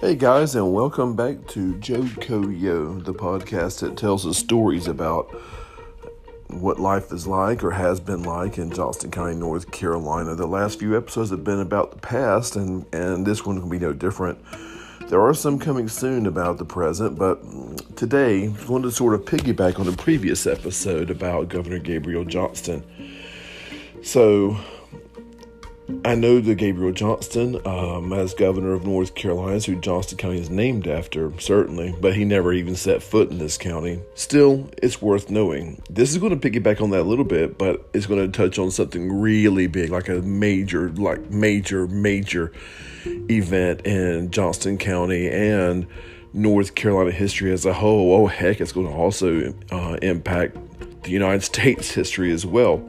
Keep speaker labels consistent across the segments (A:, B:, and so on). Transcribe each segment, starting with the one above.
A: Hey guys, and welcome back to Joe Yo, the podcast that tells us stories about what life is like or has been like in Johnston County, North Carolina. The last few episodes have been about the past, and this one will be no different. There are some coming soon about the present, but today I want to sort of piggyback on the previous episode about Governor Gabriel Johnston. So, I know the Gabriel Johnston as governor of North Carolina, who Johnston County is named after, certainly, but he never even set foot in this county. Still, it's worth knowing. This is going to piggyback on that a little bit, but it's going to touch on something really big, like a major event in Johnston County and North Carolina history as a whole. Oh, heck, it's going to also impact the United States history as well.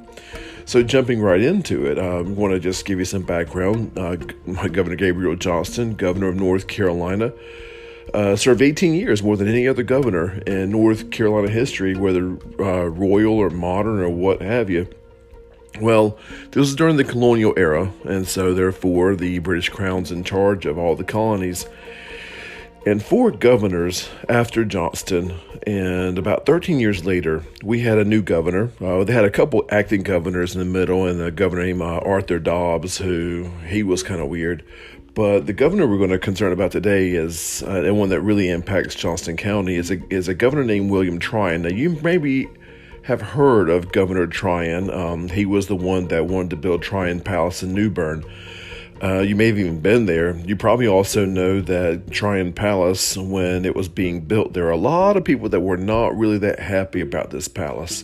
A: So jumping right into it, I want to just give you some background. Governor Gabriel Johnston, governor of North Carolina, served 18 years, more than any other governor in North Carolina history, whether royal or modern or what have you. Well, this was during the colonial era, and so therefore the British Crown's in charge of all the colonies. And 4 governors after Johnston, and about 13 years later, we had a new governor. They had a couple acting governors in the middle, and a governor named Arthur Dobbs, he was kind of weird. But the governor we're going to concern about today is, and one that really impacts Johnston County, is a governor named William Tryon. Now, you maybe have heard of Governor Tryon. He was the one that wanted to build Tryon Palace in New Bern. You may have even been there. You probably also know that Tryon Palace, when it was being built, there were a lot of people that were not really that happy about this palace,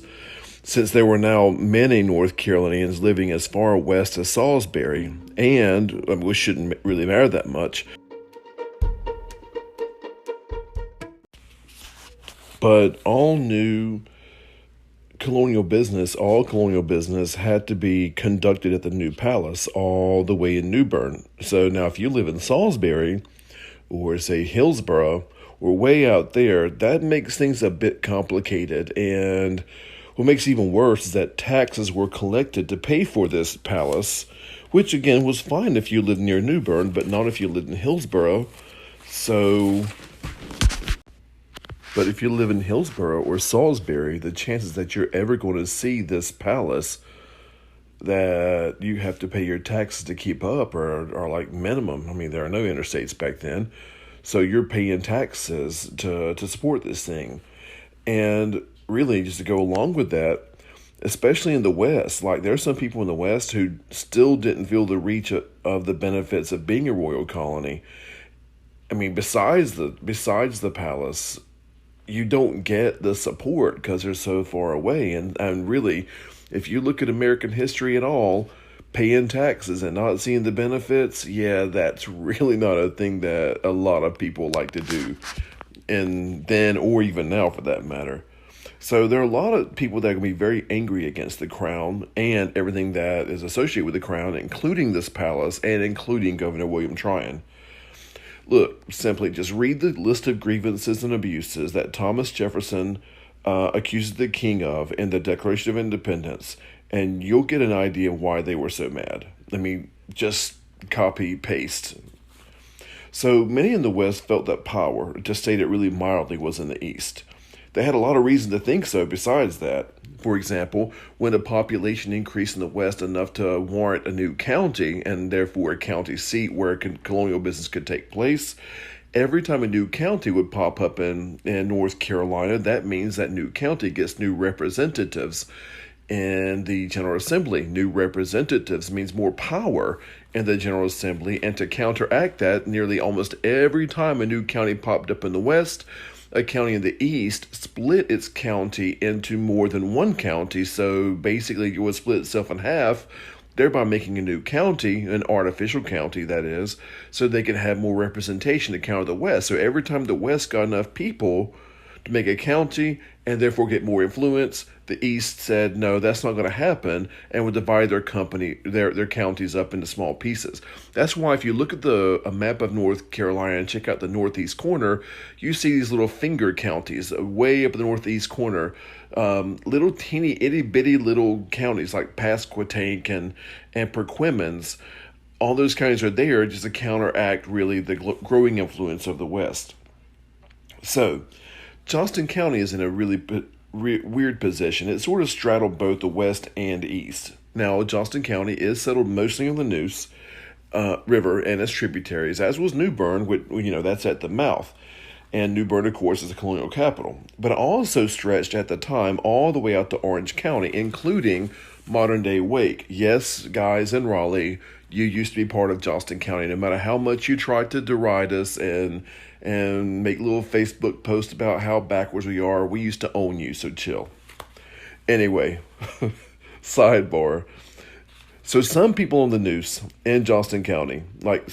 A: since there were now many North Carolinians living as far west as Salisbury, and which shouldn't really matter that much. But all colonial business had to be conducted at the new palace all the way in New Bern. So now if you live in Salisbury or say Hillsborough or way out there, that makes things a bit complicated. And what makes it even worse is that taxes were collected to pay for this palace, which again was fine if you lived near New Bern, but not if you lived in Hillsborough. But if you live in Hillsborough or Salisbury, the chances that you're ever going to see this palace that you have to pay your taxes to keep up are like minimum. I mean, there are no interstates back then. So you're paying taxes to support this thing. And really, just to go along with that, especially in the West, like there are some people in the West who still didn't feel the reach of the benefits of being a royal colony. I mean, besides the palace, you don't get the support because they're so far away. And really, if you look at American history at all, paying taxes and not seeing the benefits, yeah, that's really not a thing that a lot of people like to do. And then, or even now for that matter. So there are a lot of people that are going to be very angry against the crown and everything that is associated with the crown, including this palace and including Governor William Tryon. Look, simply just read the list of grievances and abuses that Thomas Jefferson accuses the king of in the Declaration of Independence, and you'll get an idea why they were so mad. I mean, just copy, paste. So many in the West felt that power, to state it really mildly, was in the East. They had a lot of reason to think so besides that. For example, when the population increased in the West enough to warrant a new county, and therefore a county seat where colonial business could take place, every time a new county would pop up in North Carolina, that means that new county gets new representatives in the General Assembly. New representatives means more power in the General Assembly, and to counteract that, nearly almost every time a new county popped up in the West, a county in the East split its county into more than one county, so basically it would split itself in half, thereby making a new county, an artificial county that is, so they could have more representation to counter the West. So every time the West got enough people to make a county and therefore get more influence, the East said, no, that's not going to happen, and would divide their counties up into small pieces. That's why if you look at a map of North Carolina and check out the northeast corner, you see these little finger counties way up in the northeast corner, little teeny itty bitty little counties like Pasquotank and Perquimans. all those counties are there just to counteract really the growing influence of the West. So, Johnston County is in a really weird position. It sort of straddled both the West and East. Now, Johnston County is settled mostly on the Neuse River and its tributaries, as was New Bern, which, that's at the mouth. And New Bern, of course, is the colonial capital. But it also stretched at the time all the way out to Orange County, including modern-day Wake. Yes, guys in Raleigh, you used to be part of Johnston County. No matter how much you tried to deride us and make little Facebook posts about how backwards we are, we used to own you, so chill. Anyway, sidebar. So some people on the Neuse in Johnston County, like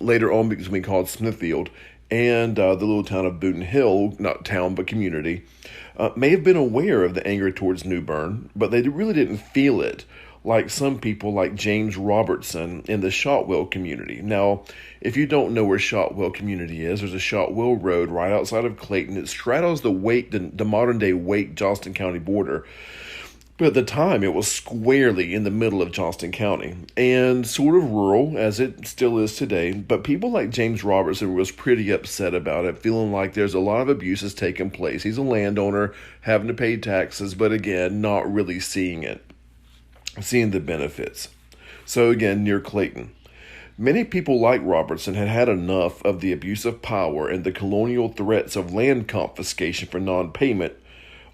A: later on because we called Smithfield, and the little town of Boone Hill, not town but community, may have been aware of the anger towards New Bern, but they really didn't feel it like some people like James Robertson in the Shotwell community. Now, if you don't know where Shotwell community is, there's a Shotwell Road right outside of Clayton. It straddles the modern-day Wake-Johnston County border. But at the time, it was squarely in the middle of Johnston County and sort of rural, as it still is today. But people like James Robertson was pretty upset about it, feeling like there's a lot of abuses taking place. He's a landowner, having to pay taxes, but again, not really seeing the benefits. So again, near Clayton. Many people like Robertson had had enough of the abuse of power and the colonial threats of land confiscation for non-payment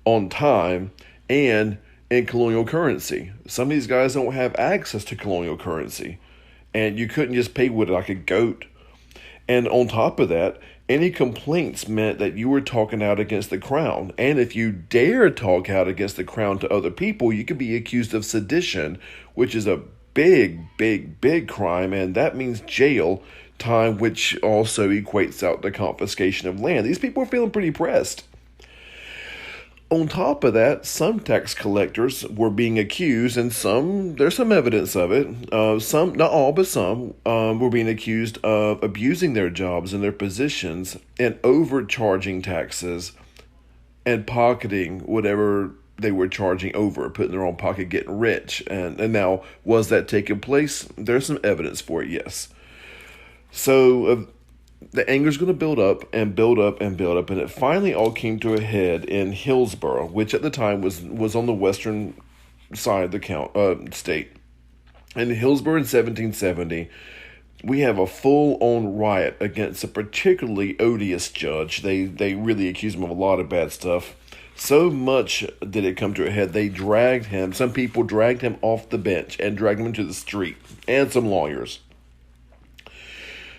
A: on time and in colonial currency. Some of these guys don't have access to colonial currency, and you couldn't just pay with it like a goat. And on top of that, any complaints meant that you were talking out against the crown. And if you dare talk out against the crown to other people, you could be accused of sedition, which is a big, big, big crime, and that means jail time, which also equates out to confiscation of land. These people are feeling pretty pressed. On top of that, some tax collectors were being accused, and there's some evidence of it. Some, not all, but some, were being accused of abusing their jobs and their positions and overcharging taxes and pocketing whatever they were charging over, putting their own pocket, getting rich. And now, was that taking place? There's some evidence for it, yes. So, the anger is going to build up and build up and build up, and it finally all came to a head in Hillsborough, which at the time was on the western side of the state. In Hillsborough in 1770, we have a full-on riot against a particularly odious judge. They really accused him of a lot of bad stuff. So much did it come to a head, some people dragged him off the bench and dragged him into the street, and some lawyers.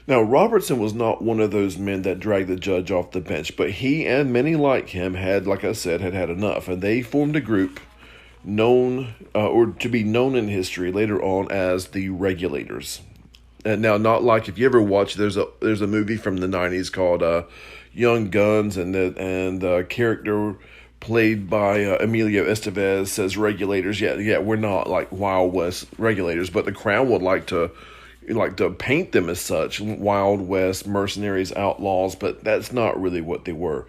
A: Now, Robertson was not one of those men that dragged the judge off the bench, but he and many like him had, like I said, had enough, and they formed a group known, or to be known in history later on as the Regulators. And now, not like if you ever watch, there's a movie from the 90s called Young Guns, and the character played by Emilio Estevez says Regulators. Yeah, we're not like Wild West Regulators, but the Crown would like to paint them as such, Wild West, mercenaries, outlaws, but that's not really what they were.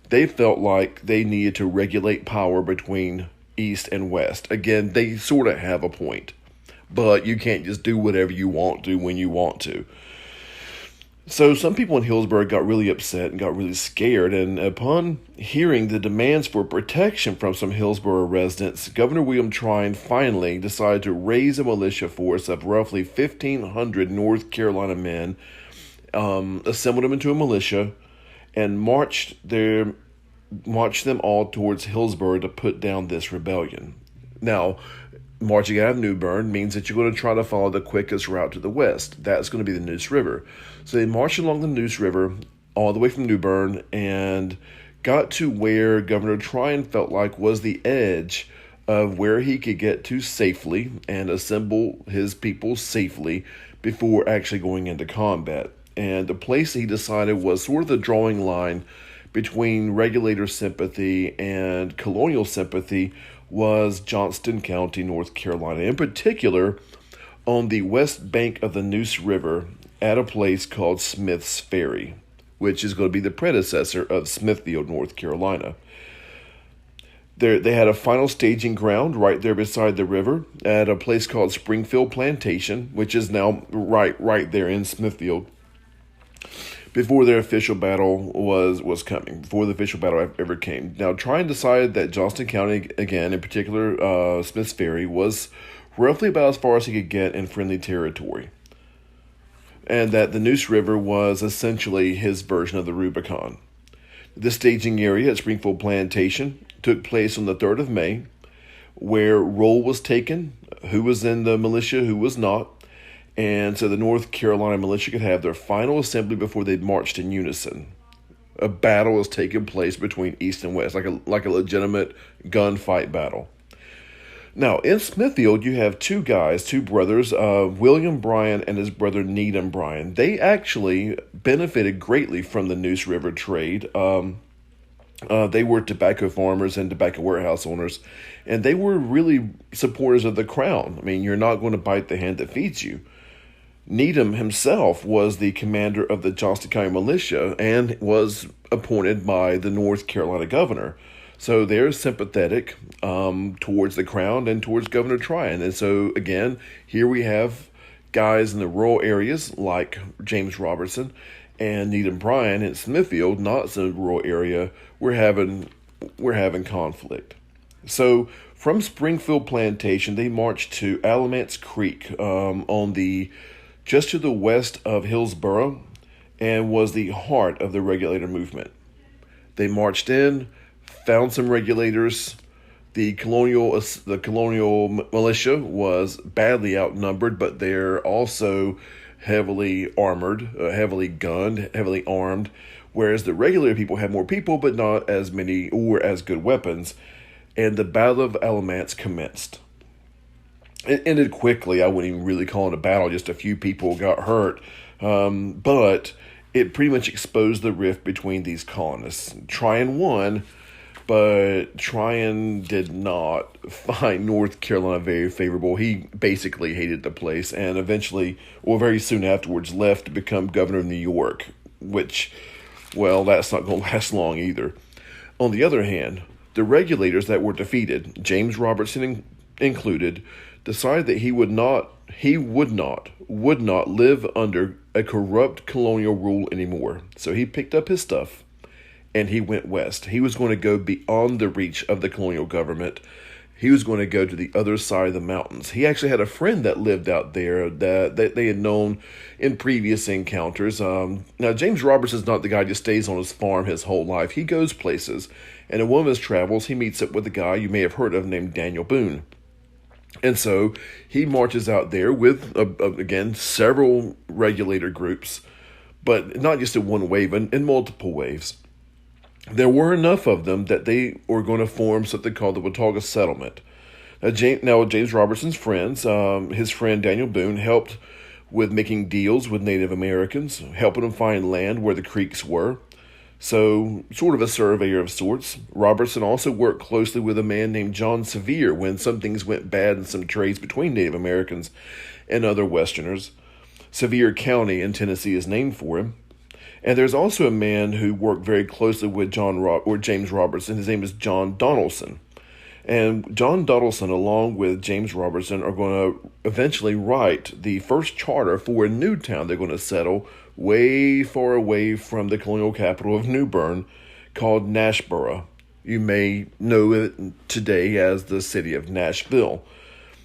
A: They felt like they needed to regulate power between East and West. Again, they sort of have a point, but you can't just do whatever you want to when you want to. So some people in Hillsborough got really upset and got really scared, and upon hearing the demands for protection from some Hillsborough residents, Governor William Tryon finally decided to raise a militia force of roughly 1,500 North Carolina men, assembled them into a militia, and marched them all towards Hillsborough to put down this rebellion. Now, marching out of New Bern means that you're going to try to follow the quickest route to the west. That's going to be the Neuse River. So they marched along the Neuse River all the way from New Bern and got to where Governor Tryon felt like was the edge of where he could get to safely and assemble his people safely before actually going into combat. And the place he decided was sort of the drawing line between Regulator sympathy and colonial sympathy was Johnston County, North Carolina. In particular, on the west bank of the Neuse River at a place called Smith's Ferry, which is going to be the predecessor of Smithfield, North Carolina. They had a final staging ground right there beside the river at a place called Springfield Plantation, which is now right there in Smithfield. Before their official battle was coming, before the official battle ever came. Now, Tryon decided that Johnston County, again, in particular Smith's Ferry, was roughly about as far as he could get in friendly territory, and that the Neuse River was essentially his version of the Rubicon. The staging area at Springfield Plantation took place on the 3rd of May, where roll was taken, who was in the militia, who was not, and so the North Carolina militia could have their final assembly before they marched in unison. A battle was taking place between East and West, like a legitimate gunfight battle. Now, in Smithfield, you have two brothers, William Bryan and his brother Needham Bryan. They actually benefited greatly from the Neuse River trade. They were tobacco farmers and tobacco warehouse owners, and they were really supporters of the crown. I mean, you're not going to bite the hand that feeds you. Needham himself was the commander of the Johnston County Militia and was appointed by the North Carolina governor. So they're sympathetic towards the crown and towards Governor Tryon. And so, again, here we have guys in the rural areas like James Robertson and Needham Bryan in Smithfield, not so rural area. We're having conflict. So from Springfield Plantation, they marched to Alamance Creek just to the west of Hillsborough, and was the heart of the Regulator movement. They marched in, found some regulators. The colonial militia was badly outnumbered, but they're also heavily armored, heavily gunned, heavily armed, whereas the Regulator people had more people, but not as many or as good weapons. And the Battle of Alamance commenced. It ended quickly. I wouldn't even really call it a battle. Just a few people got hurt. But it pretty much exposed the rift between these colonists. Tryon won, but Tryon did not find North Carolina very favorable. He basically hated the place, and eventually, very soon afterwards, left to become governor of New York, which, well, that's not going to last long either. On the other hand, the Regulators that were defeated, James Robertson included, decided that he would not live under a corrupt colonial rule anymore. So he picked up his stuff and he went west. He was going to go beyond the reach of the colonial government. He was going to go to the other side of the mountains. He actually had a friend that lived out there that they had known in previous encounters. Now, James Robertson's not the guy who just stays on his farm his whole life. He goes places. And in one of his travels, he meets up with a guy you may have heard of named Daniel Boone. And so he marches out there with, again, several Regulator groups, but not just in one wave, in multiple waves. There were enough of them that they were going to form something called the Watauga Settlement. Now, James Robertson's friends, his friend Daniel Boone, helped with making deals with Native Americans, helping them find land where the creeks were. So, sort of a surveyor of sorts. Robertson also worked closely with a man named John Sevier when some things went bad in some trades between Native Americans and other Westerners. Sevier County in Tennessee is named for him. And there's also a man who worked very closely with James Robertson. His name is John Donaldson. And John Donaldson, along with James Robertson, are going to eventually write the first charter for a new town they're going to settle way far away from the colonial capital of New Bern, called Nashboro. You may know it today as the city of Nashville.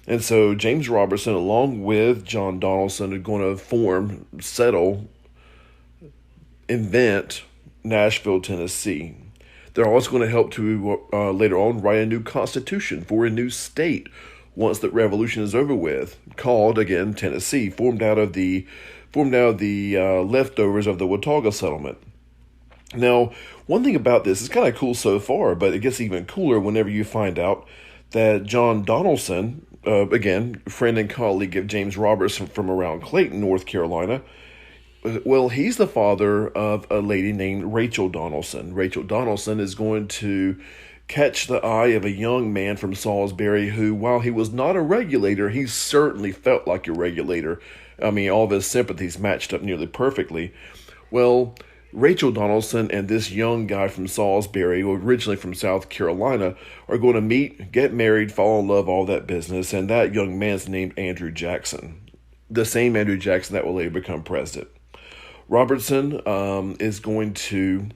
A: And so James Robertson, along with John Donaldson, are going to invent Nashville, Tennessee. They're also going to help to, later on, write a new constitution for a new state once the revolution is over with, called, again, Tennessee, formed out of the leftovers of the Watauga settlement. Now, one thing about this is kind of cool so far, but it gets even cooler whenever you find out that John Donaldson, again, friend and colleague of James Robertson from around Clayton, North Carolina, well, he's the father of a lady named Rachel Donaldson. Rachel Donaldson is going to catch the eye of a young man from Salisbury who, while he was not a Regulator, he certainly felt like a Regulator. I mean, all of his sympathies matched up nearly perfectly. Well, Rachel Donaldson and this young guy from Salisbury, originally from South Carolina, are going to meet, get married, fall in love, all that business. And that young man's named Andrew Jackson, the same Andrew Jackson that will later become president. Robertson is going to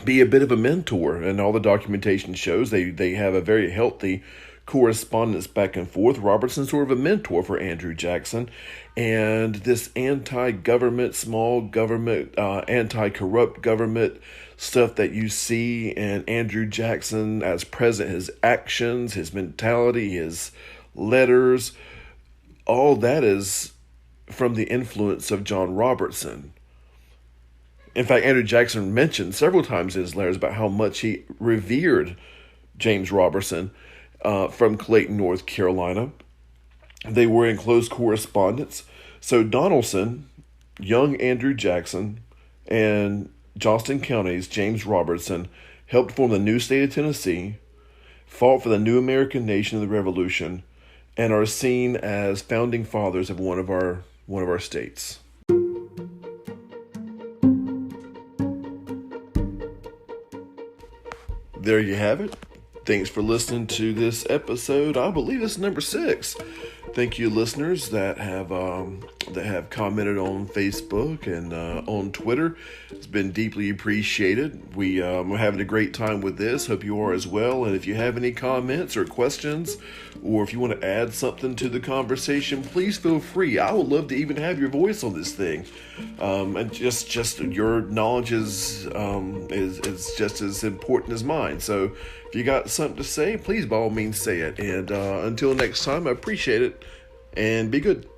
A: be a bit of a mentor, and all the documentation shows they have a very healthy correspondence back and forth. Robertson's sort of a mentor for Andrew Jackson, and this anti-government, small government, anti-corrupt government stuff that you see in Andrew Jackson as president, his actions, his mentality, his letters, all that is from the influence of John Robertson. In fact, Andrew Jackson mentioned several times in his letters about how much he revered James Robertson from Clayton, North Carolina. They were in close correspondence. So Donaldson, young Andrew Jackson, and Johnston County's James Robertson helped form the new state of Tennessee, fought for the new American nation of the Revolution, and are seen as founding fathers of one of our states. There you have it. Thanks for listening to this episode. I believe it's number 6. Thank you, listeners that have commented on Facebook and on Twitter. It's been deeply appreciated. We're having a great time with this. Hope you are as well. And if you have any comments or questions, or if you want to add something to the conversation, please feel free. I would love to even have your voice on this thing. And just your knowledge is just as important as mine. So if you got something to say, please by all means say it. And until next time, I appreciate it, and be good.